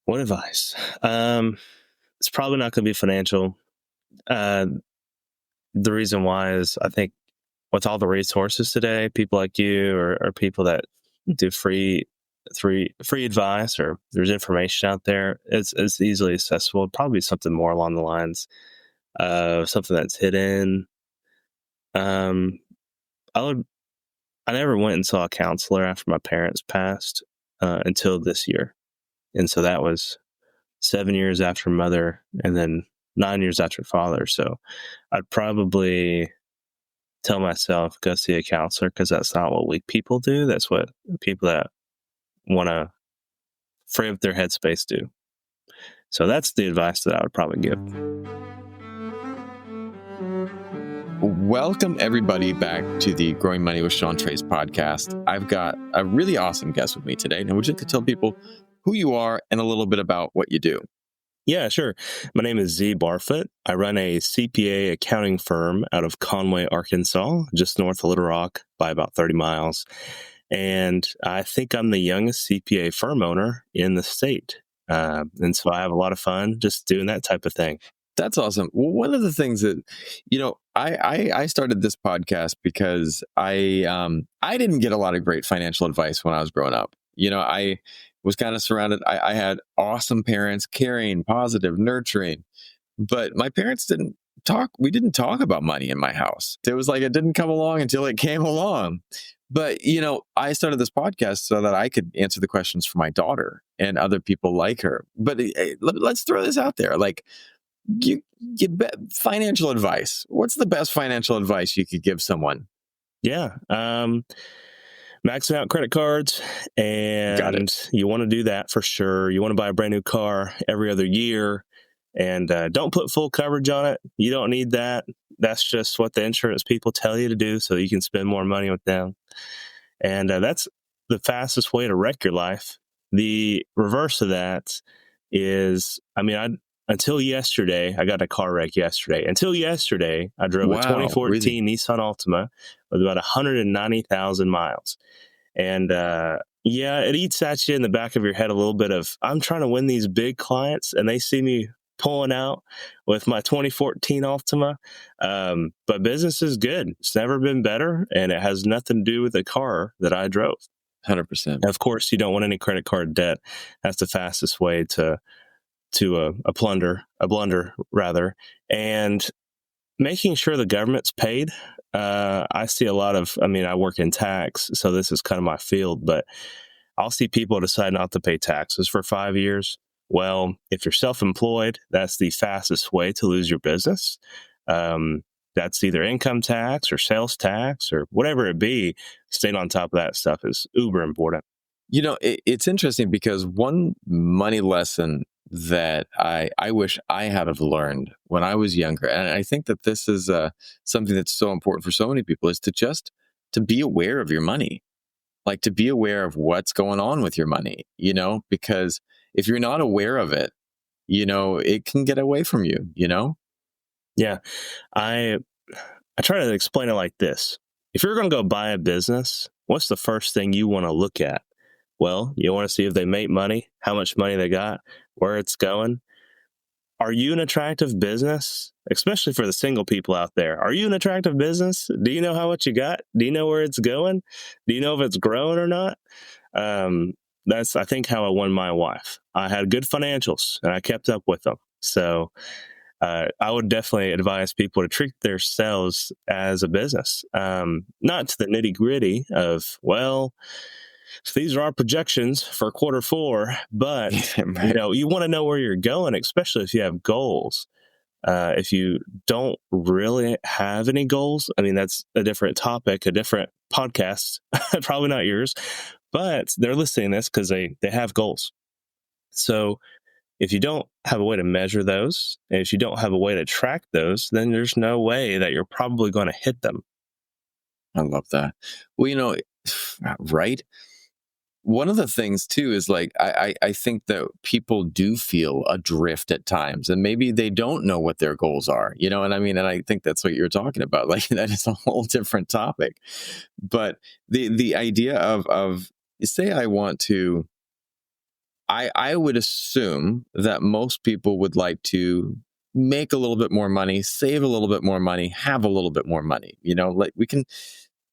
What advice? It's probably not going to be financial. Uh, the reason why is I think with all the resources today, people like you or people that do free advice or there's information out there, it's easily accessible. It'd probably something more along the lines of something that's hidden. Um, I would. I never went and saw a counselor after my parents passed until this year, and so that was 7 years after mother, and then 9 years after father. So I'd probably tell myself go see a counselor because that's not what weak people do. That's what people that want to free up their headspace do. So that's the advice that I would probably give. Welcome, everybody, back to the Growing Money with Sean Trace podcast. I've got a really awesome guest with me today. Now, would you like to tell people who you are and a little bit about what you do? Yeah, sure. My name is Zee Barfoot. I run a CPA accounting firm out of Conway, Arkansas, just north of Little Rock by about 30 miles. And I think I'm the youngest CPA firm owner in the state. And so I have a lot of fun just doing that type of thing. That's awesome. Well, one of the things that, I started this podcast because I didn't get a lot of great financial advice when I was growing up. I was kind of surrounded. I had awesome parents, caring, positive, nurturing, but my parents didn't talk. We didn't talk about money in my house. It was like it didn't come along until it came along. But, I started this podcast so that I could answer the questions for my daughter and other people like her. But let's throw this out there. Like, financial advice. What's the best financial advice you could give someone? Yeah. Maxing out credit cards, and you want to do that for sure. You want to buy a brand new car every other year, and don't put full coverage on it. You don't need that. That's just what the insurance people tell you to do so you can spend more money with them. And that's the fastest way to wreck your life. The reverse of that is, until yesterday, I got a car wreck yesterday. Until yesterday, I drove a 2014 really? Nissan Altima with about 190,000 miles. And it eats at you in the back of your head a little bit of, I'm trying to win these big clients, and they see me pulling out with my 2014 Altima. But business is good. It's never been better, and it has nothing to do with the car that I drove. 100%. Of course, you don't want any credit card debt. That's the fastest way to a blunder rather, and making sure the government's paid. I see a lot of, I work in tax, so this is kind of my field, but I'll see people decide not to pay taxes for 5 years. Well, if you're self-employed, that's the fastest way to lose your business. That's either income tax or sales tax or whatever it be. Staying on top of that stuff is uber important. It's interesting because one money lesson that I wish I had have learned when I was younger, and I think that this is something that's so important for so many people, is to be aware of your money, like to be aware of what's going on with your money, because if you're not aware of it, it can get away from you, Yeah. I try to explain it like this. If you're going to go buy a business, what's the first thing you want to look at? Well, you want to see if they make money, how much money they got, where it's going. Are you an attractive business? Especially for the single people out there. Are you an attractive business? Do you know how much you got? Do you know where it's going? Do you know if it's growing or not? That's, I think, how I won my wife. I had good financials, and I kept up with them. So I would definitely advise people to treat themselves as a business, not to the nitty gritty of, well, these are our projections for quarter four, but right. You want to know where you're going, especially if you have goals. If you don't really have any goals, that's a different topic, a different podcast, probably not yours, but they're listening to this because they have goals. So if you don't have a way to measure those, and if you don't have a way to track those, then there's no way that you're probably going to hit them. I love that. Well, right? One of the things too is like, I think that people do feel adrift at times, and maybe they don't know what their goals are, and I think that's what you're talking about. Like, that is a whole different topic. But the idea of say I want to I would assume that most people would like to make a little bit more money, save a little bit more money, have a little bit more money. Like we can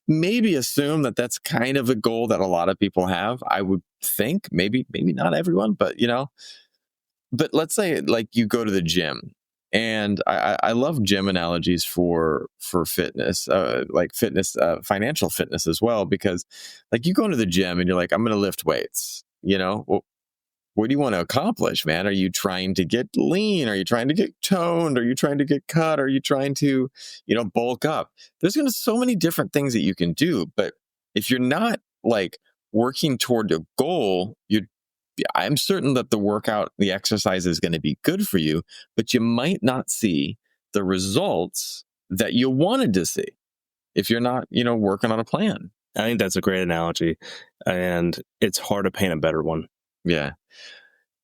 maybe assume that that's kind of a goal that a lot of people have. I would think maybe not everyone, but but let's say like you go to the gym, and I love gym analogies for fitness, like fitness, financial fitness as well, because like you go into the gym and you're like, I'm going to lift weights, well, what do you want to accomplish, man? Are you trying to get lean? Are you trying to get toned? Are you trying to get cut? Are you trying to, bulk up? There's going to be so many different things that you can do. But if you're not like working toward a goal, I'm certain that the workout, the exercise is going to be good for you, but you might not see the results that you wanted to see if you're not, working on a plan. I think that's a great analogy, and it's hard to paint a better one. Yeah.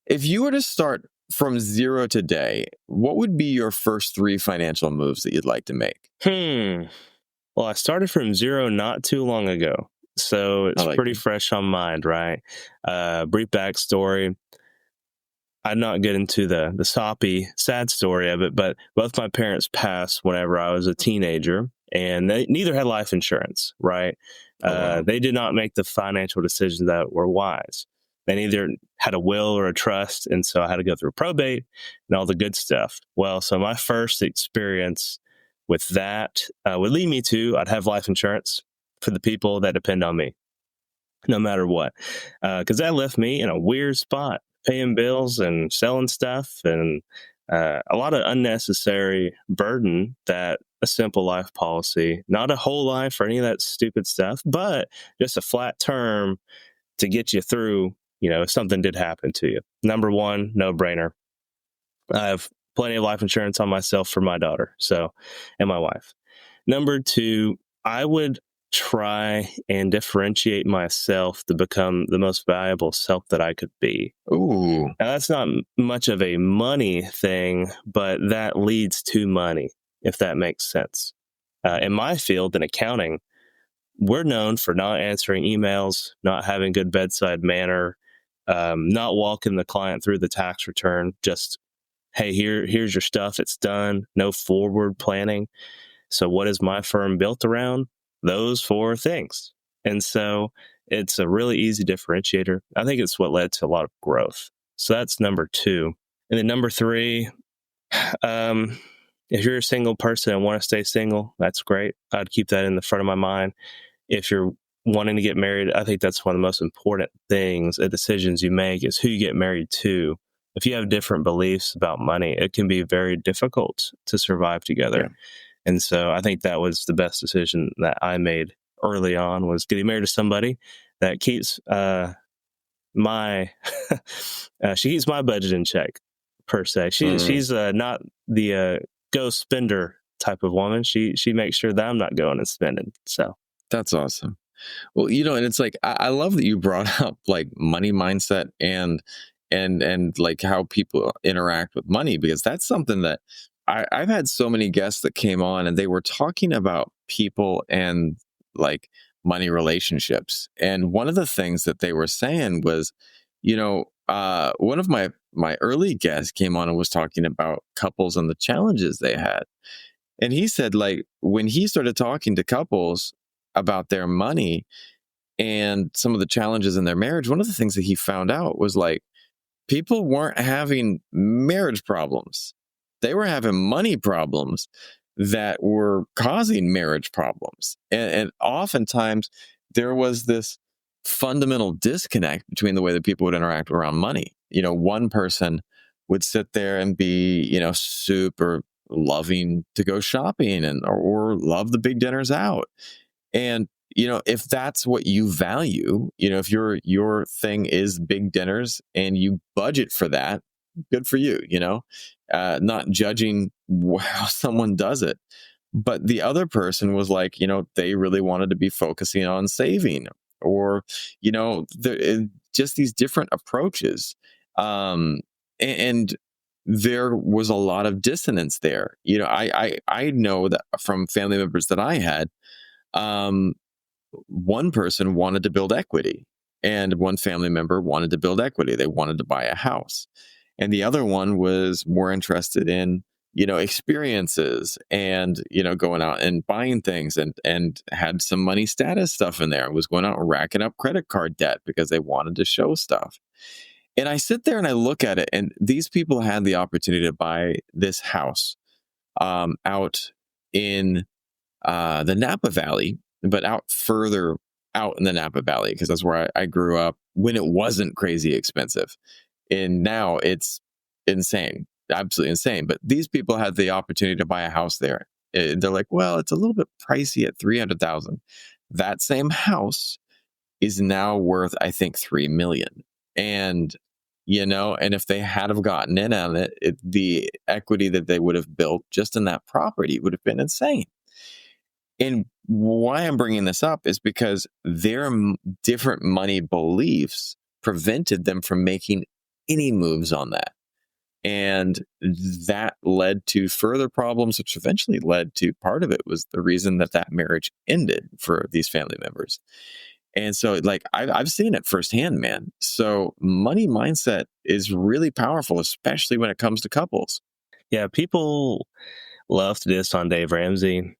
If you were to start from zero today, what would be your first 3 financial moves that you'd like to make? Well, I started from zero not too long ago, so it's pretty fresh on mind, right? Brief backstory. I'd not get into the soppy, sad story of it, but both my parents passed whenever I was a teenager, and they neither had life insurance, right? Wow. They did not make the financial decisions that were wise. They neither had a will or a trust, and so I had to go through probate and all the good stuff. Well, so my first experience with that would lead me to I'd have life insurance for the people that depend on me, no matter what, because that left me in a weird spot, paying bills and selling stuff, and a lot of unnecessary burden that a simple life policy, not a whole life or any of that stupid stuff, but just a flat term to get you through, if something did happen to you. Number one, no brainer. I have plenty of life insurance on myself for my daughter, and my wife. Number two, I would try and differentiate myself to become the most valuable self that I could be. Ooh. Now, that's not much of a money thing, but that leads to money, if that makes sense. In my field, in accounting, we're known for not answering emails, not having good bedside manner, not walking the client through the tax return. Just, hey, here's your stuff. It's done. No forward planning. So what is my firm built around? Those 4 things. And so it's a really easy differentiator. I think it's what led to a lot of growth. So that's number 2. And then number 3, if you're a single person and want to stay single, that's great. I'd keep that in the front of my mind. If you're wanting to get married, I think that's one of the most important things, decisions you make, is who you get married to. If you have different beliefs about money, it can be very difficult to survive together. Yeah. And so I think that was the best decision that I made early on, was getting married to somebody that keeps she keeps my budget in check, per se. She's not the go spender type of woman. She makes sure that I'm not going and spending. So that's awesome. Well, and it's like, I love that you brought up like money mindset and like how people interact with money, because that's something that I've had so many guests that came on and they were talking about people and like money relationships. And one of the things that they were saying was, one of my early guests came on and was talking about couples and the challenges they had. And he said, like, when he started talking to couples about their money and some of the challenges in their marriage, one of the things that he found out was like, people weren't having marriage problems. They were having money problems that were causing marriage problems. And oftentimes there was this fundamental disconnect between the way that people would interact around money. One person would sit there and be, super loving to go shopping or love the big dinners out. And, if that's what you value, if your thing is big dinners and you budget for that, good for you, not judging how someone does it. But the other person was like, they really wanted to be focusing on saving, or, just these different approaches. And there was a lot of dissonance there. I know that from family members that I had, one person wanted to build equity And one family member wanted to build equity. They wanted to buy a house. And the other one was more interested in, experiences and, going out and buying things, and had some money status stuff in there, was going out and racking up credit card debt because they wanted to show stuff. And I sit there and I look at it, and these people had the opportunity to buy this house out in the Napa Valley, but out further out in the Napa Valley, because that's where I grew up when it wasn't crazy expensive. And now it's insane, absolutely insane. But these people had the opportunity to buy a house there. They're like, well, it's a little bit pricey at $300,000. That same house is now worth, I think, $3 million. And and if they had have gotten in on it, the equity that they would have built just in that property would have been insane. And why I'm bringing this up is because their different money beliefs prevented them from making any moves on that. And that led to further problems, which eventually led to, part of it was the reason that marriage ended for these family members. And so, like, I've seen it firsthand, man. So money mindset is really powerful, especially when it comes to couples. Yeah, people love to diss on Dave Ramsey.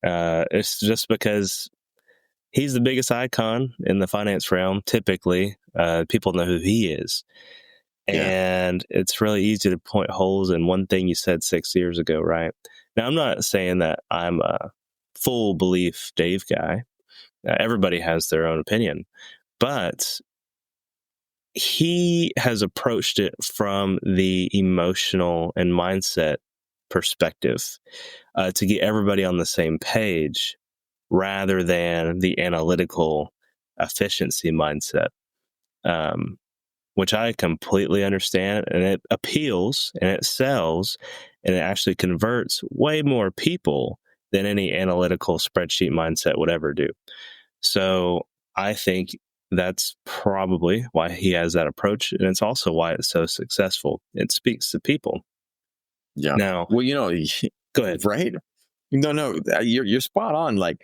It's just because he's the biggest icon in the finance realm. Typically, people know who he is. And it's really easy to point holes in one thing you said 6 years ago, right? Now, I'm not saying that I'm a full belief Dave guy. Everybody has their own opinion. But he has approached it from the emotional and mindset perspective to get everybody on the same page rather than the analytical efficiency mindset, which I completely understand. And it appeals and it sells and it actually converts way more people than any analytical spreadsheet mindset would ever do. So I think that's probably why he has that approach. And it's also why it's so successful. It speaks to people. Yeah. Now, well, go ahead. Right? No, you're spot on. Like,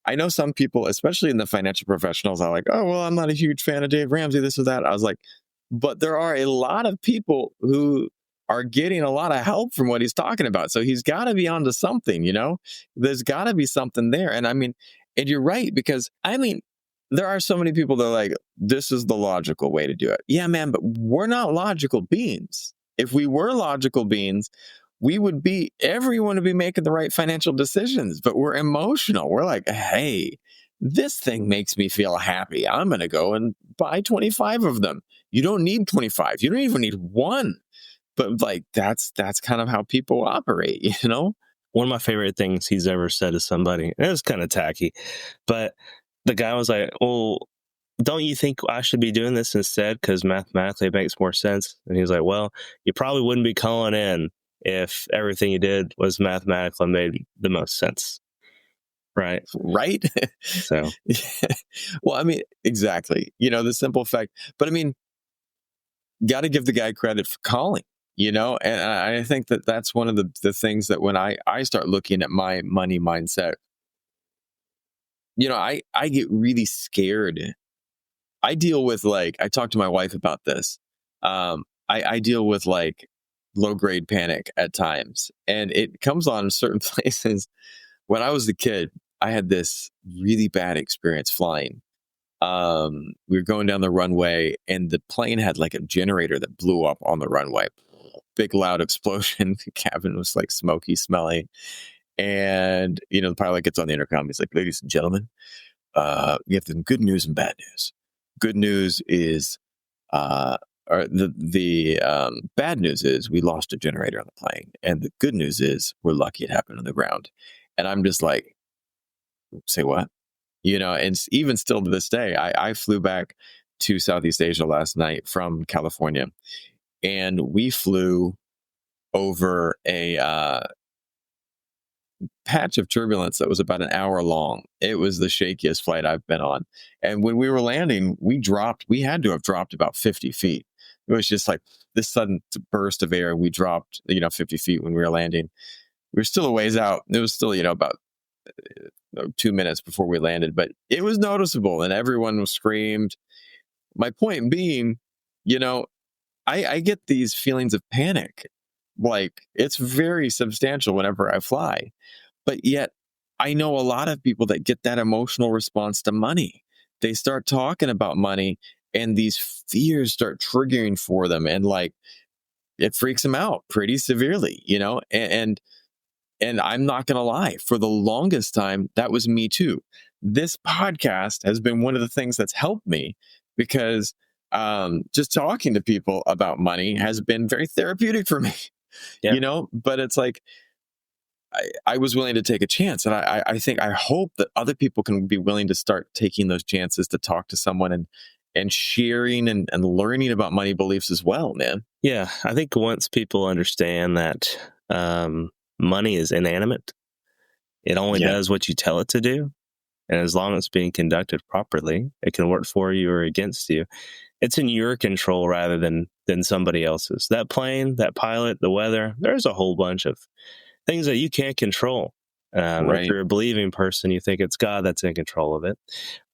I know some people, especially in the financial professionals, are like, oh, well, I'm not a huge fan of Dave Ramsey, this or that. I was like, but there are a lot of people who are getting a lot of help from what he's talking about. So he's got to be onto something, there's got to be something there. And I mean, and you're right, because there are so many people that are like, this is the logical way to do it. Yeah, man, but we're not logical beings. If we were logical beings, everyone would be making the right financial decisions, but we're emotional. We're like, hey, this thing makes me feel happy. I'm going to go and buy 25 of them. You don't need 25. You don't even need one. But like, that's kind of how people operate, One of my favorite things he's ever said to somebody, and it was kind of tacky, but the guy was like, well, don't you think I should be doing this instead? Because mathematically it makes more sense. And he was like, well, you probably wouldn't be calling in if everything you did was mathematically made the most sense. Right. Right. So, well, I mean, exactly. The simple fact, but I mean, got to give the guy credit for calling, and I think that's one of the things that when I start looking at my money mindset, I get really scared. I deal with, like, I talked to my wife about this. I deal with, like, low grade panic at times, and it comes on certain places. When I was a kid, I had this really bad experience flying. We were going down the runway, and the plane had like a generator that blew up on the runway. Big loud explosion. The cabin was like smoky, smelly. And, the pilot gets on the intercom. He's like, ladies and gentlemen, we have some good news and bad news. Good news is, or the bad news is we lost a generator on the plane. And the good news is we're lucky it happened on the ground. And I'm just like, say what? And even still to this day, I flew back to Southeast Asia last night from California, and we flew over a patch of turbulence that was about an hour long. It was the shakiest flight I've been on. And when we were landing, we had to have dropped about 50 feet. It was just like this sudden burst of air. We dropped, 50 feet when we were landing. We were still a ways out. It was still, about 2 minutes before we landed, but it was noticeable, and everyone was screamed. my point being, you know, I get these feelings of panic. Like, it's very substantial whenever I fly. But yet, I know a lot of people that get that emotional response to money. They start talking about money, and these fears start triggering for them, and like it freaks them out pretty severely, you know? And I'm not going to lie, for the longest time, that was me too. This podcast has been one of the things that's helped me because just talking to people about money has been very therapeutic for me, Yeah. you know? But it's like, I was willing to take a chance. And I hope that other people can be willing to start taking those chances to talk to someone and sharing and learning about money beliefs as well, man. Yeah. I think once people understand that money is inanimate, it only Yeah. does what you tell it to do. And as long as it's being conducted properly, it can work for you or against you. It's in your control rather than somebody else's. That plane, that pilot, the weather, there's a whole bunch of things that you can't control. If Right. you're a believing person, you think it's God that's in control of it.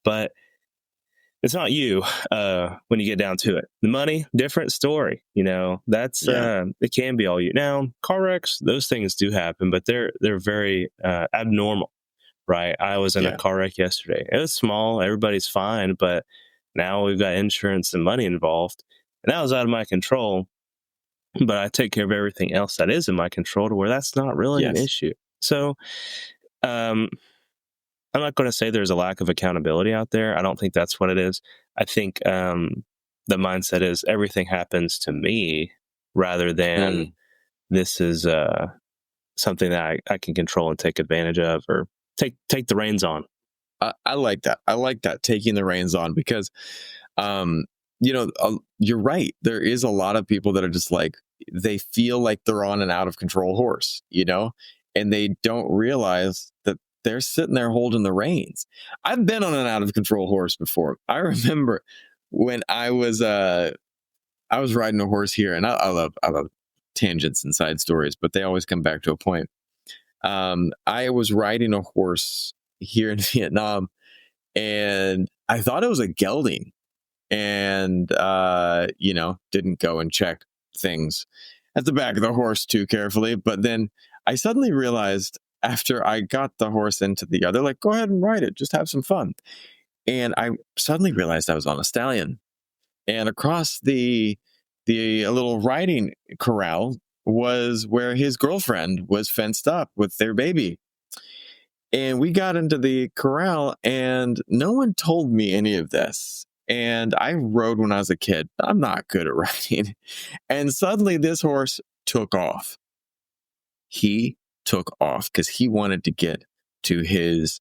But it's not you when you get down to it. The money, different story. You know, that's Yeah. it can be all you. Now, car wrecks, those things do happen, but they're very abnormal, right? I was in a Yeah. car wreck yesterday. It was small, everybody's fine, but now we've got insurance and money involved, and that was out of my control. But I take care of everything else that is in my control to where that's not really an Yes. issue. So, um, I'm not going to say there's a lack of accountability out there. I don't think that's what it is. I think the mindset is everything happens to me rather than Mm. this is something that I can control and take advantage of or take the reins on. I like that. I like that, taking the reins on, because, um, you're right. There is a lot of people that are just like, they feel like they're on an out of control horse, and they don't realize that they're sitting there holding the reins. I've been on an out of control horse before. I remember when I was riding a horse here, and I love tangents and side stories, but they always come back to a point. I was riding a horse here in Vietnam, and I thought it was a gelding, and didn't go and check things at the back of the horse too carefully. But then I suddenly realized, after I got the horse into the yard, they're like, "Go ahead and ride it, just have some fun." And I suddenly realized I was on a stallion, and across the little riding corral was where his girlfriend was fenced up with their baby. And we got into the corral, and no one told me any of this. And I rode when I was a kid, but I'm not good at riding. And suddenly this horse took off. He took off because he wanted to get to his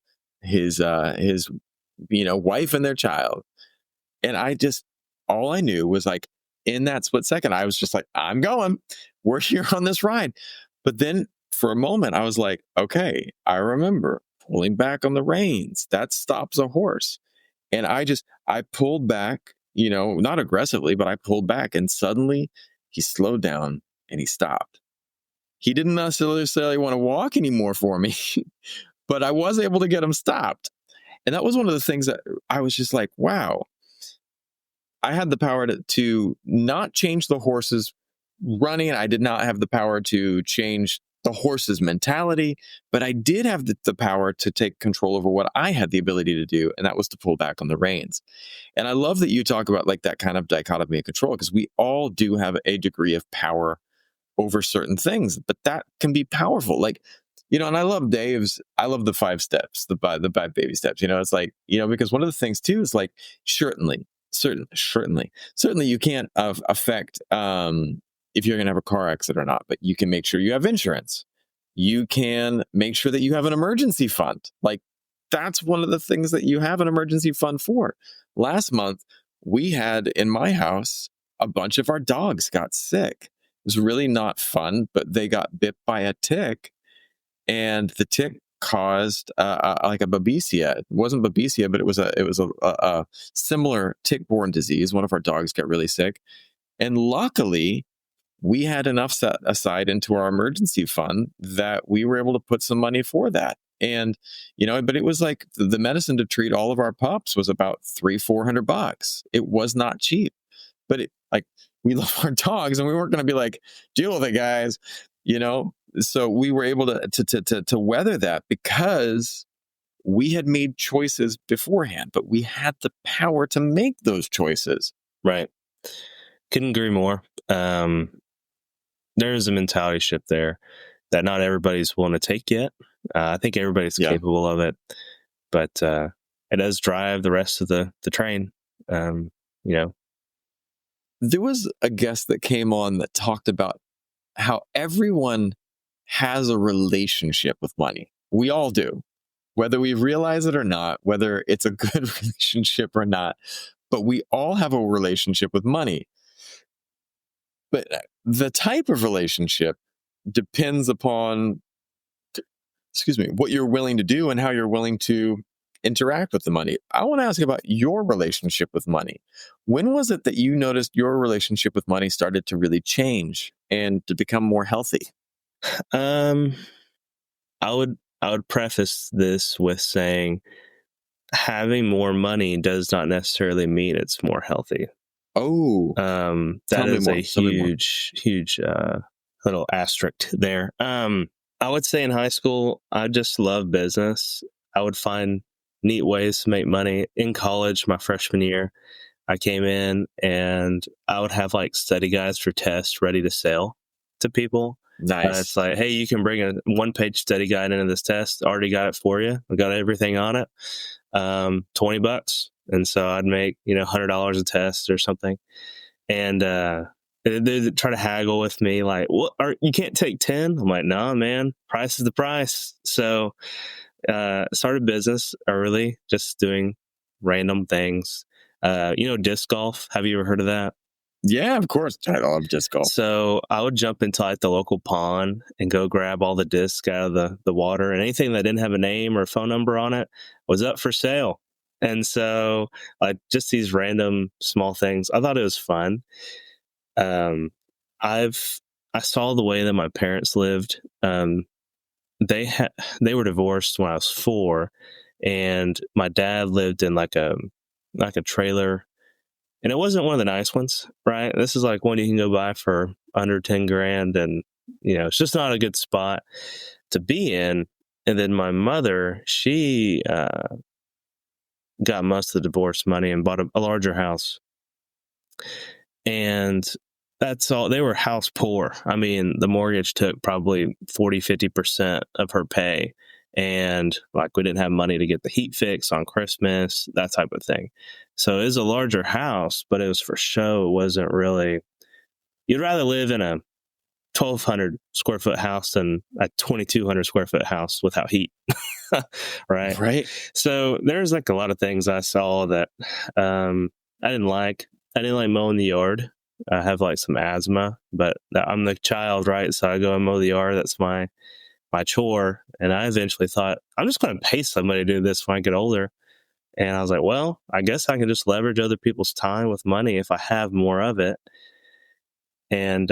wife and their child. And all I knew was, like, in that split second, I was just like, I'm going. We're here on this ride. But then for a moment, I was like, okay, I remember pulling back on the reins. That stops a horse. And I pulled back, not aggressively, but I pulled back, and suddenly he slowed down and he stopped. He didn't necessarily want to walk anymore for me, but I was able to get him stopped. And that was one of the things that I was just like, wow, I had the power to not change the horse's running. I did not have the power to change the horse's mentality, but I did have the power to take control over what I had the ability to do, and that was to pull back on the reins. And I love that you talk about, like, that kind of dichotomy of control, because we all do have a degree of power over certain things, but that can be powerful. Like, and I love the 5 steps, the 5 baby steps. It's like, because one of the things too is, like, certainly you can't affect if you're going to have a car accident or not, but you can make sure you have insurance. You can make sure that you have an emergency fund. Like, that's one of the things that you have an emergency fund for. Last month, we had in my house, a bunch of our dogs got sick. It was really not fun, but they got bit by a tick, and the tick caused like a babesia. It wasn't babesia, but it was a similar tick-borne disease. One of our dogs got really sick, and luckily, we had enough set aside into our emergency fund that we were able to put some money for that. And, but it was like the medicine to treat all of our pups was about $300-400. It was not cheap, but we love our dogs and we weren't going to be like, deal with it, guys, So we were able to weather that because we had made choices beforehand, but we had the power to make those choices. Right. Couldn't agree more. There is a mentality shift there that not everybody's willing to take yet. I think everybody's capable of it, but it does drive the rest of the train. There was a guest that came on that talked about how everyone has a relationship with money. We all do, whether we realize it or not, whether it's a good relationship or not, but we all have a relationship with money. But the type of relationship depends upon, what you're willing to do and how you're willing to interact with the money. I want to ask about your relationship with money. When was it that you noticed your relationship with money started to really change and to become more healthy? I would preface this with saying having more money does not necessarily mean it's more healthy. Oh, that is a huge little asterisk there. I would say in high school, I just loved business. I would find neat ways to make money. In college, my freshman year, I came in and I would have like study guides for tests ready to sell to people. Nice. It's like, hey, you can bring a 1-page study guide into this test. Already got it for you. I got everything on it. $20. And so I'd make, $100 a test or something. And they try to haggle with me like, what? You can't take 10? I'm like, no, man, price is the price. So started business early, just doing random things. Disc golf. Have you ever heard of that? Yeah, of course. I love disc golf. So I would jump into like the local pond and go grab all the discs out of the water, and anything that didn't have a name or a phone number on it was up for sale. And so just these random small things. I thought it was fun. I saw the way that my parents lived. They were divorced when I was 4, and my dad lived in like a trailer. And it wasn't one of the nice ones, right? This is like one you can go buy for under 10 grand. And, it's just not a good spot to be in. And then my mother, she got most of the divorce money and bought a larger house. And that's all. They were house poor. I mean, the mortgage took probably 40-50% of her pay. And we didn't have money to get the heat fixed on Christmas, that type of thing. So it was a larger house, but it was for show. It wasn't really, you'd rather live in a 1,200 square foot house than a 2,200 square foot house without heat. Right. Right. So there's a lot of things I saw that I didn't like. I didn't like mowing the yard. I have some asthma, but I'm the child, right? So I go and mow the yard. That's my chore. And I eventually thought, I'm just going to pay somebody to do this when I get older. And I was like, well, I guess I can just leverage other people's time with money if I have more of it. And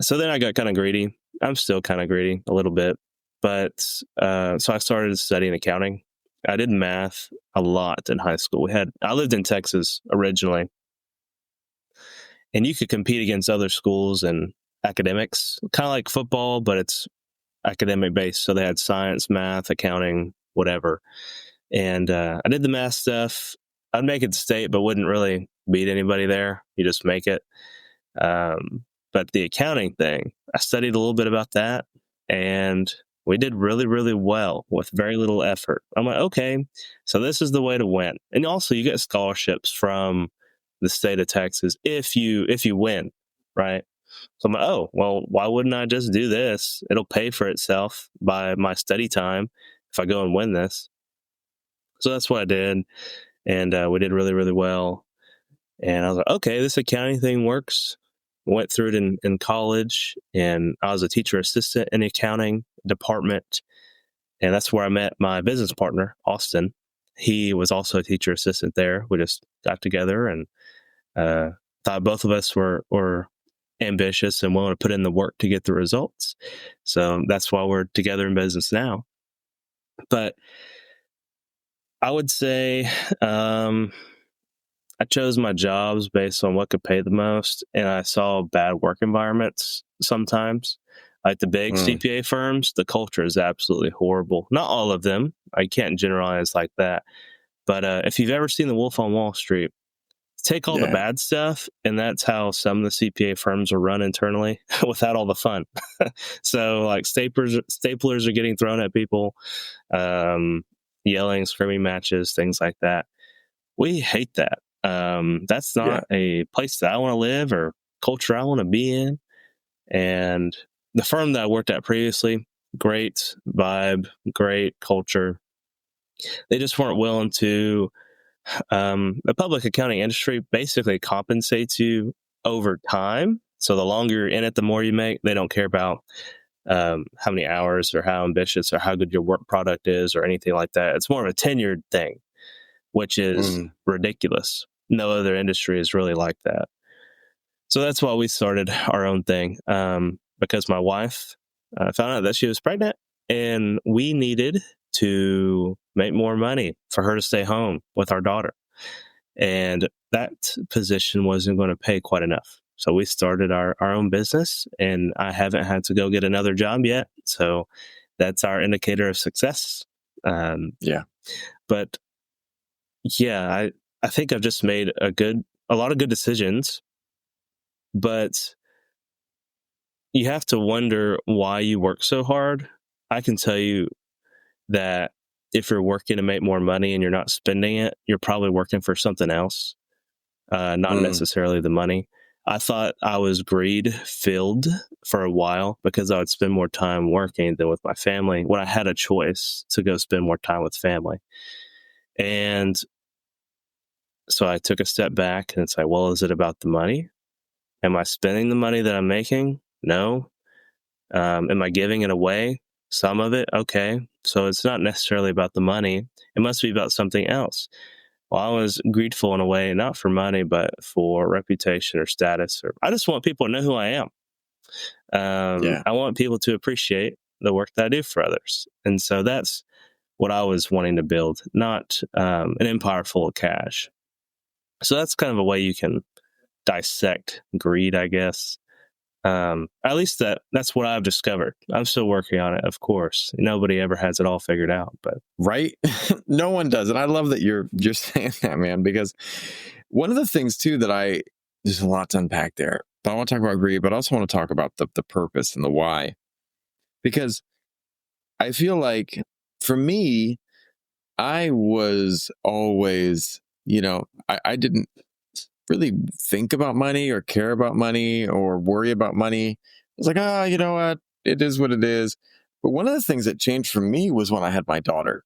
so then I got kind of greedy. I'm still kind of greedy a little bit. But so I started studying accounting. I did math a lot in high school. I lived in Texas originally. And you could compete against other schools and academics, kind of like football, but it's academic based. So they had science, math, accounting, whatever. And I did the math stuff. I'd make it to state, but wouldn't really beat anybody there. You just make it. But the accounting thing, I studied a little bit about that, and we did really, really well with very little effort. I'm like, okay, so this is the way to win. And also you get scholarships from the state of Texas if you win, right? So I'm like, oh, well, why wouldn't I just do this? It'll pay for itself by my study time if I go and win this. So that's what I did. And we did really, really well. And I was like, okay, this accounting thing works. Went through it in college, and I was a teacher assistant in the accounting department. And that's where I met my business partner, Austin. He was also a teacher assistant there. We just got together and thought both of us were ambitious and willing to put in the work to get the results. So that's why we're together in business now. But I would say I chose my jobs based on what could pay the most, and I saw bad work environments sometimes. Like the big CPA firms, the culture is absolutely horrible. Not all of them. I can't generalize like that. But if you've ever seen The Wolf on Wall Street, take all the bad stuff, and that's how some of the CPA firms are run internally without all the fun. So, like staplers are getting thrown at people, yelling, screaming matches, things like that. We hate that. That's not a place that I want to live or culture I want to be in. And the firm that I worked at previously, great vibe, great culture. They just weren't willing to. The public accounting industry basically compensates you over time. So the longer you're in it, the more you make. They don't care about how many hours or how ambitious or how good your work product is or anything like that. It's more of a tenured thing, which is ridiculous. No other industry is really like that. So that's why we started our own thing, because my wife found out that she was pregnant, and we needed to make more money for her to stay home with our daughter. And that position wasn't going to pay quite enough. So we started our own business, and I haven't had to go get another job yet. So that's our indicator of success. But yeah, I think I've just made a lot of good decisions, but you have to wonder why you work so hard. I can tell you that if you're working to make more money and you're not spending it, you're probably working for something else, not necessarily the money. I thought I was greed filled for a while because I would spend more time working than with my family when I had a choice to go spend more time with family. And so I took a step back and it's like, well, is it about the money? Am I spending the money that I'm making? No. Am I giving it away? Some of it? Okay. So it's not necessarily about the money. It must be about something else. Well, I was greedful in a way, not for money, but for reputation or status. Or I just want people to know who I am. I want people to appreciate the work that I do for others. And so that's what I was wanting to build, not an empire full of cash. So that's kind of a way you can dissect greed, I guess. At least that's what I've discovered. I'm still working on it, of course. Nobody ever has it all figured out, but right? No one does. And I love that you're saying that, man, because one of the things too that there's a lot to unpack there. But I want to talk about greed, but I also want to talk about the purpose and the why. Because I feel like for me, I was always, I didn't really think about money or care about money or worry about money. I was like, you know what? It is what it is. But one of the things that changed for me was when I had my daughter,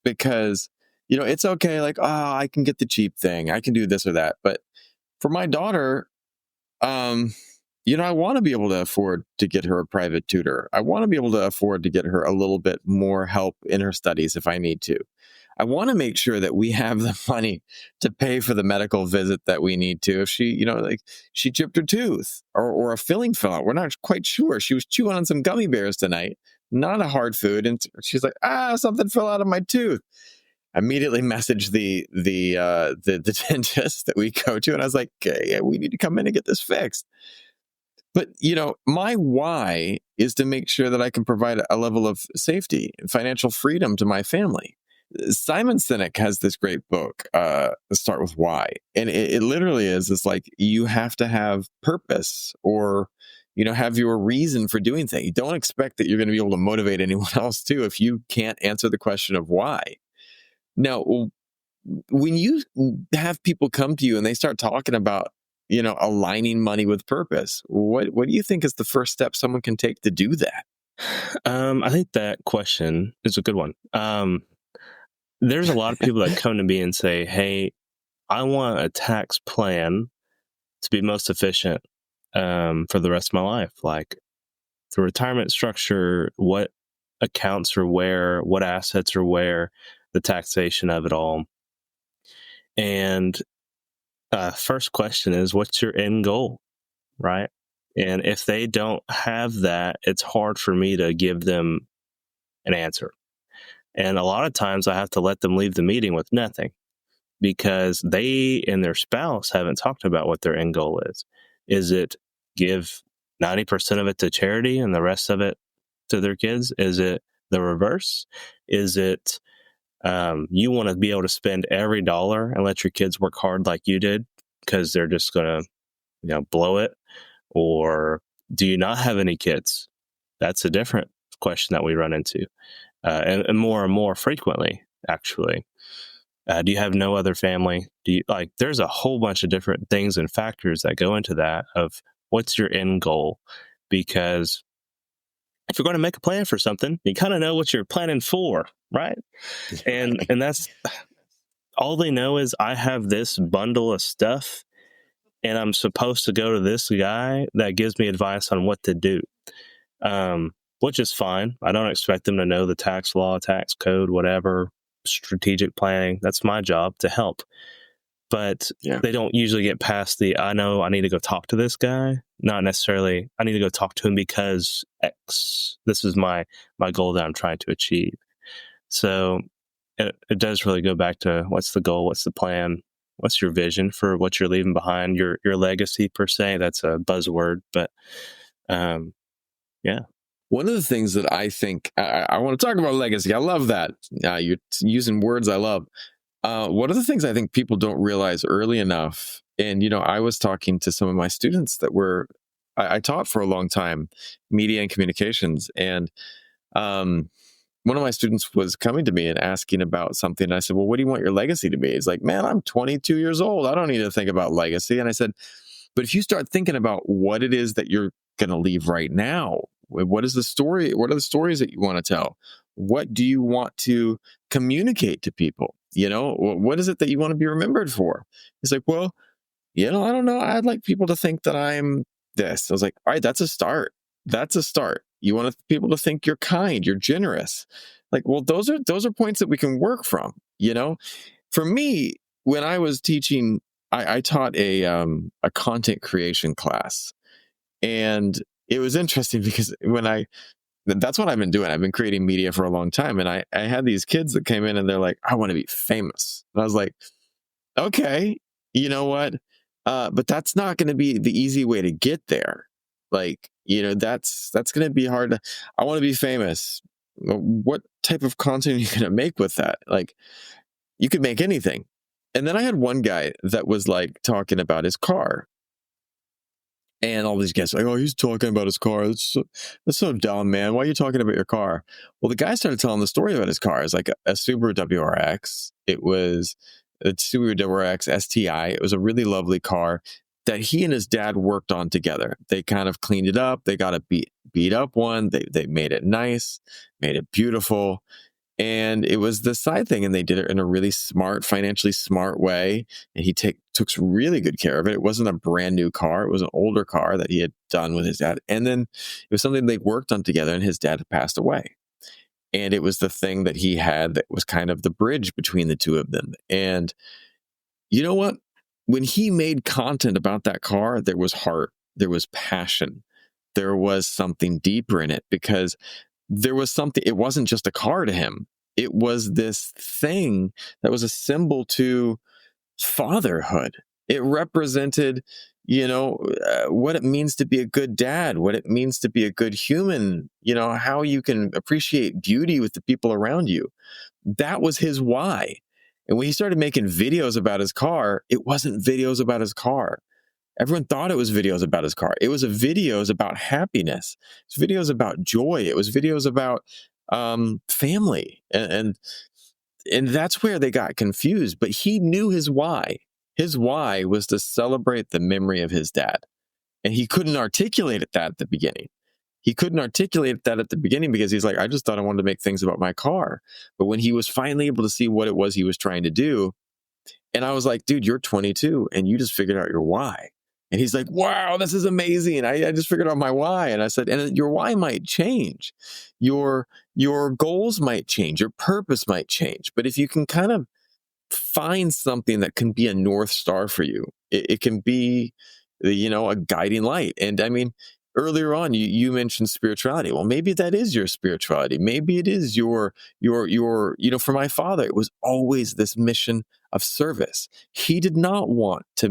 because, it's okay. Like, I can get the cheap thing. I can do this or that. But for my daughter, I want to be able to afford to get her a private tutor. I want to be able to afford to get her a little bit more help in her studies if I need to. I want to make sure that we have the money to pay for the medical visit that we need to. If she, she chipped her tooth or a filling fell out, we're not quite sure. She was chewing on some gummy bears tonight, not a hard food. And she's like, something fell out of my tooth. I immediately messaged the dentist that we go to. And I was like, okay, we need to come in and get this fixed. But, my why is to make sure that I can provide a level of safety and financial freedom to my family. Simon Sinek has this great book, Start With Why. And it literally is like, you have to have purpose or, have your reason for doing things. You don't expect that you're going to be able to motivate anyone else too if you can't answer the question of why. Now, when you have people come to you and they start talking about, aligning money with purpose, what do you think is the first step someone can take to do that? I think that question is a good one. There's a lot of people that come to me and say, hey, I want a tax plan to be most efficient for the rest of my life. Like the retirement structure, what accounts are where, what assets are where, the taxation of it all. And first question is, what's your end goal, right? And if they don't have that, it's hard for me to give them an answer. And a lot of times I have to let them leave the meeting with nothing because they and their spouse haven't talked about what their end goal is. Is it give 90% of it to charity and the rest of it to their kids? Is it the reverse? Is it you want to be able to spend every dollar and let your kids work hard like you did because they're just going to blow it? Or do you not have any kids? That's a different question that we run into and more frequently, actually. Do you have no other family? There's a whole bunch of different things and factors that go into that of what's your end goal? Because if you're going to make a plan for something, you kind of know what you're planning for, right? And that's all they know is I have this bundle of stuff and I'm supposed to go to this guy that gives me advice on what to do, which is fine. I don't expect them to know the tax law, tax code, whatever, strategic planning. That's my job to help. But they don't usually get past I know I need to go talk to this guy. Not necessarily, I need to go talk to him because X. This is my goal that I'm trying to achieve. So it does really go back to what's the goal, what's the plan, what's your vision for what you're leaving behind, your legacy per se. That's a buzzword, but yeah. One of the things that I think I want to talk about legacy. I love that. You're using words I love. One of the things I think people don't realize early enough, and I was talking to some of my students that I taught for a long time, media and communications, and one of my students was coming to me and asking about something. And I said, well, what do you want your legacy to be? He's like, man, I'm 22 years old. I don't need to think about legacy. And I said, but if you start thinking about what it is that you're going to leave right now, what is the story? What are the stories that you want to tell? What do you want to communicate to people? What is it that you want to be remembered for? He's like, well, I don't know. I'd like people to think that I'm this. I was like, all right, that's a start. That's a start. You want people to think you're kind, you're generous. Like, well, those are points that we can work from. For me, when I was teaching, I taught a content creation class, and it was interesting because that's what I've been doing. I've been creating media for a long time, and I had these kids that came in and they're like, I want to be famous. And I was like, okay, you know what? But that's not going to be the easy way to get there. Like, that's going to be hard. I want to be famous. What type of content are you going to make with that? Like, you could make anything. And then I had one guy that was like talking about his car. And all these guys are like, oh, he's talking about his car. That's so dumb, man. Why are you talking about your car? Well, the guy started telling the story about his car. It's like a Subaru WRX. It was a Subaru WRX STI. It was a really lovely car that he and his dad worked on together. They kind of cleaned it up. They got a beat up one. They made it nice, made it beautiful. And it was the side thing, and they did it in a really smart, financially smart way. And he took really good care of it. It wasn't a brand new car. It was an older car that he had done with his dad. And then it was something they worked on together, and his dad had passed away. And it was the thing that he had that was kind of the bridge between the two of them. And you know what? When he made content about that car, there was heart, there was passion, there was something deeper in it, because there was something, it wasn't just a car to him. It was this thing that was a symbol to fatherhood. It represented, what it means to be a good dad, what it means to be a good human, how you can appreciate beauty with the people around you. That was his why. And when he started making videos about his car, it wasn't videos about his car. Everyone thought it was videos about his car. It was videos about happiness. It was videos about joy. It was videos about family. And that's where they got confused. But he knew his why. His why was to celebrate the memory of his dad. And he couldn't articulate it that at the beginning. He couldn't articulate that at the beginning because he's like, I just thought I wanted to make things about my car. But when he was finally able to see what it was he was trying to do, and I was like, dude, you're 22 and you just figured out your why. And he's like, wow, this is amazing. I just figured out my why. And I said, and your why might change. Your goals might change. Your purpose might change. But if you can kind of find something that can be a North Star for you, it can be, a guiding light. And I mean, earlier on, you mentioned spirituality. Well, maybe that is your spirituality. Maybe it is your, for my father, it was always this mission of service. He did not want to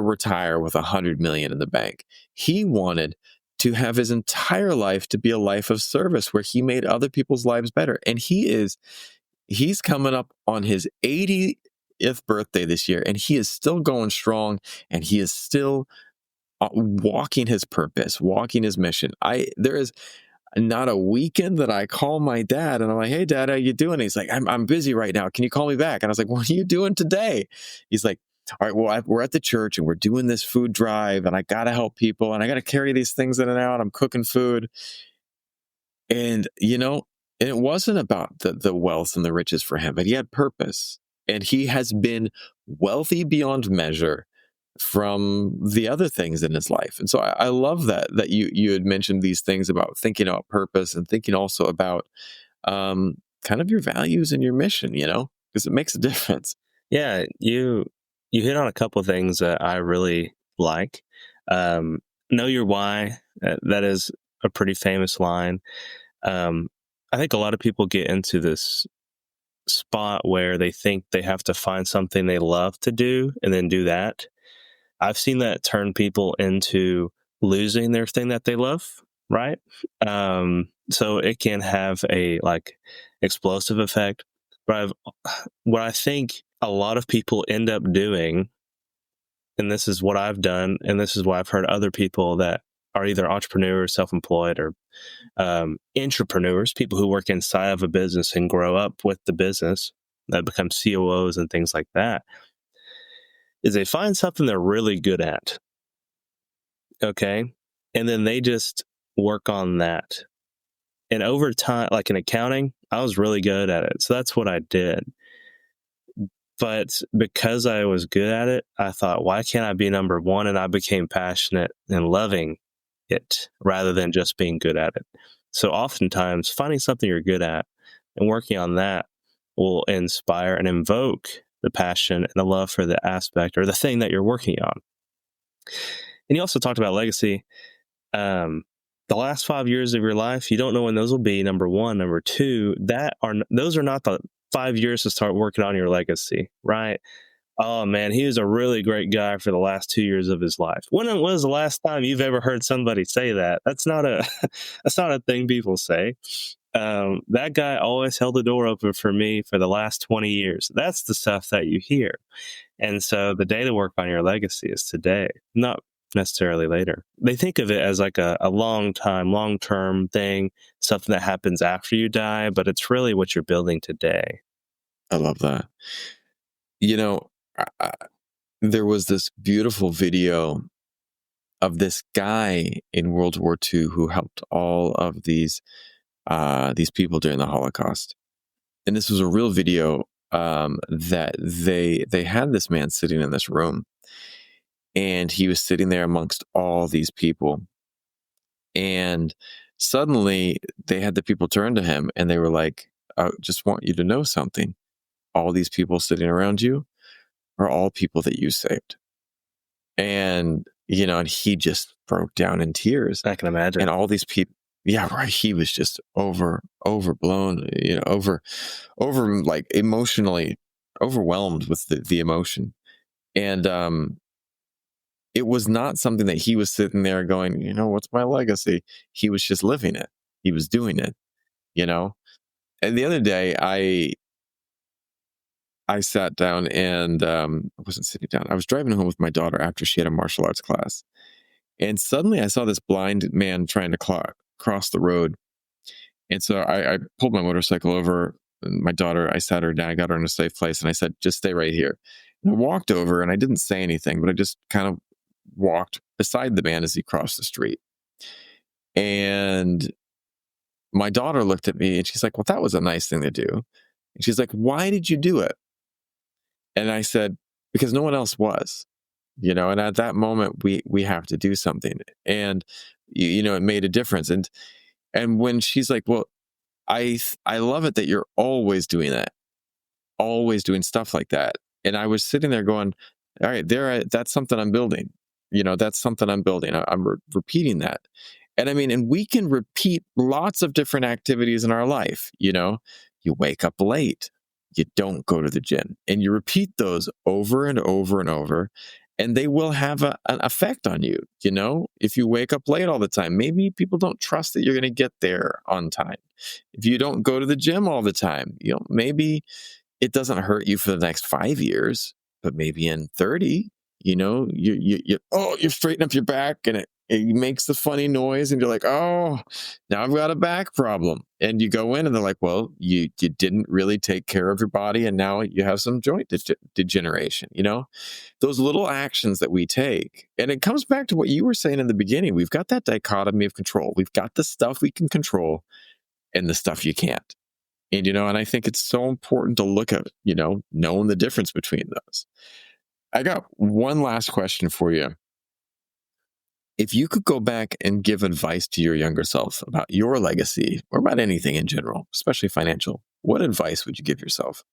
retire with 100 million in the bank. He wanted to have his entire life to be a life of service where he made other people's lives better. And he's coming up on his 80th birthday this year, and he is still going strong, and he is still walking his purpose, walking his mission. There is not a weekend that I call my dad and I'm like, "Hey dad, how you doing?" And he's like, I'm busy right now. Can you call me back?" And I was like, "What are you doing today?" He's like, "All right, well, we're at the church and we're doing this food drive and I got to help people and I got to carry these things in and out. I'm cooking food." And, it wasn't about the wealth and the riches for him, but he had purpose, and he has been wealthy beyond measure from the other things in his life. And so I love that you had mentioned these things about thinking about purpose and thinking also about kind of your values and your mission, because it makes a difference. Yeah, you hit on a couple of things that I really like. Know your why. That is a pretty famous line. I think a lot of people get into this spot where they think they have to find something they love to do and then do that. I've seen that turn people into losing their thing that they love, right? So it can have a explosive effect. But what I think a lot of people end up doing, and this is what I've done, and this is what I've heard other people that are either entrepreneurs, self-employed, or entrepreneurs, people who work inside of a business and grow up with the business that become COOs and things like that, is they find something they're really good at. Okay. And then they just work on that. And over time, like in accounting, I was really good at it. So that's what I did. But because I was good at it, I thought, why can't I be number one? And I became passionate and loving it rather than just being good at it. So oftentimes finding something you're good at and working on that will inspire and invoke the passion and the love for the aspect or the thing that you're working on. And you also talked about legacy. The last 5 years of your life, you don't know when those will be, number one. Number two, those are not the 5 years to start working on your legacy, right? Oh man, he was a really great guy for the last 2 years of his life. When was the last time you've ever heard somebody say that? That's not a thing people say. That guy always held the door open for me for the last 20 years. That's the stuff that you hear. And so the day to work on your legacy is today, not necessarily later. They think of it as like a long-term thing, something that happens after you die, but it's really what you're building today. I love that. There was this beautiful video of this guy in World War II who helped all of these people during the Holocaust. And this was a real video that they had this man sitting in this room, and he was sitting there amongst all these people. And suddenly they had the people turn to him and they were like, "I just want you to know something. All these people sitting around you are all people that you saved." And, and he just broke down in tears. I can imagine. And all these people, yeah, right. He was just overblown, over like emotionally overwhelmed with the emotion. And it was not something that he was sitting there going, what's my legacy? He was just living it. He was doing it, And the other day I sat down and I wasn't sitting down. I was driving home with my daughter after she had a martial arts class. And suddenly I saw this blind man trying to cross the road. And so I pulled my motorcycle over. And my daughter, I sat her down, I got her in a safe place. And I said, "Just stay right here." And I walked over and I didn't say anything, but I just kind of walked beside the man as he crossed the street. And my daughter looked at me and she's like, "Well, that was a nice thing to do." And she's like, "Why did you do it?" And I said, "Because no one else was, and at that moment we have to do something." And, it made a difference. And when she's like, "Well, I love it that you're always doing that, always doing stuff like that." And I was sitting there going, all right, that's something I'm building. That's something I'm building. I'm repeating that. And I mean, and we can repeat lots of different activities in our life. You wake up late, you don't go to the gym, and you repeat those over and over and over, and they will have an effect on you. If you wake up late all the time, maybe people don't trust that you're going to get there on time. If you don't go to the gym all the time, maybe it doesn't hurt you for the next 5 years, but maybe in 30, you straighten up your back and it makes the funny noise and you're like, oh, now I've got a back problem. And you go in and they're like, well, you didn't really take care of your body and now you have some joint degeneration. Those little actions that we take. And it comes back to what you were saying in the beginning. We've got that dichotomy of control. We've got the stuff we can control and the stuff you can't. And, and I think it's so important to look at, knowing the difference between those. I got one last question for you. If you could go back and give advice to your younger self about your legacy or about anything in general, especially financial, what advice would you give yourself?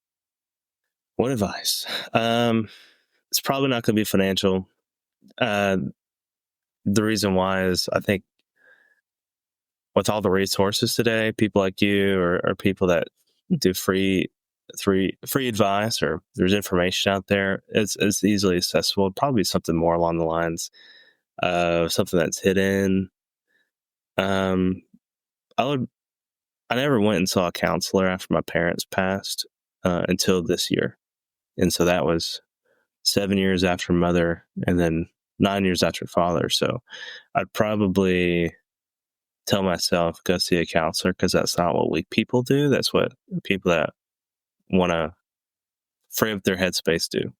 What advice? It's probably not going to be financial. The reason why is I think with all the resources today, people like you or people that do free advice or there's information out there, it's easily accessible. It'd probably be something more along the lines of something that's hidden. I never went and saw a counselor after my parents passed until this year. And so that was 7 years after mother and then 9 years after father. So I'd probably tell myself, go see a counselor, because that's not what weak people do. That's what people that want to free up their headspace do.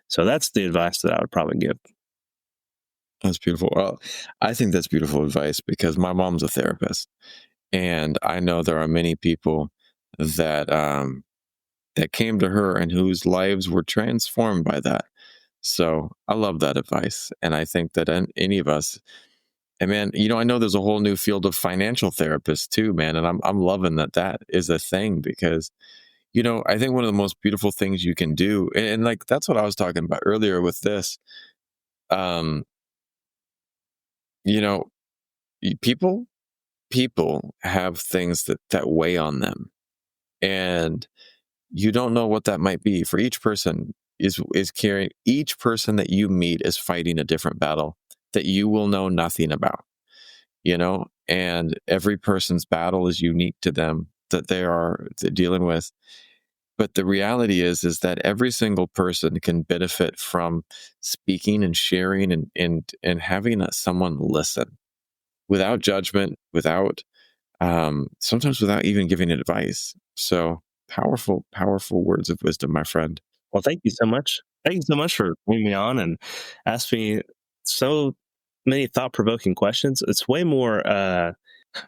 So that's the advice that I would probably give. That's beautiful. Well, I think that's beautiful advice because my mom's a therapist. And I know there are many people that that came to her and whose lives were transformed by that. So I love that advice. And I think that any of us, and man, I know there's a whole new field of financial therapists too, man. And I'm loving that is a thing because, I think one of the most beautiful things you can do, and like, that's what I was talking about earlier with this, people have things that weigh on them, and you don't know what that might be. For each person is carrying, each person that you meet is fighting a different battle that you will know nothing about, and every person's battle is unique to them that they're dealing with. But the reality is that every single person can benefit from speaking and sharing and having someone listen without judgment, without sometimes without even giving advice. So powerful words of wisdom, my friend. Well, thank you so much. Thank you so much for bringing me on and asking me so many thought-provoking questions. It's way more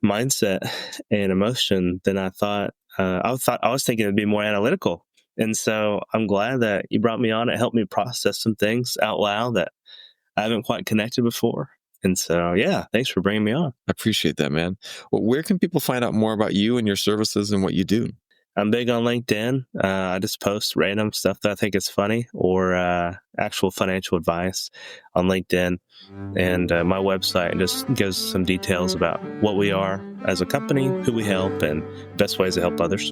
mindset and emotion than I thought. I was thinking it'd be more analytical. And so I'm glad that you brought me on. It helped me process some things out loud that I haven't quite connected before. And so, yeah, thanks for bringing me on. I appreciate that, man. Well, where can people find out more about you and your services and what you do? I'm big on LinkedIn. I just post random stuff that I think is funny or actual financial advice on LinkedIn. And my website just gives some details about what we are as a company, who we help, and best ways to help others.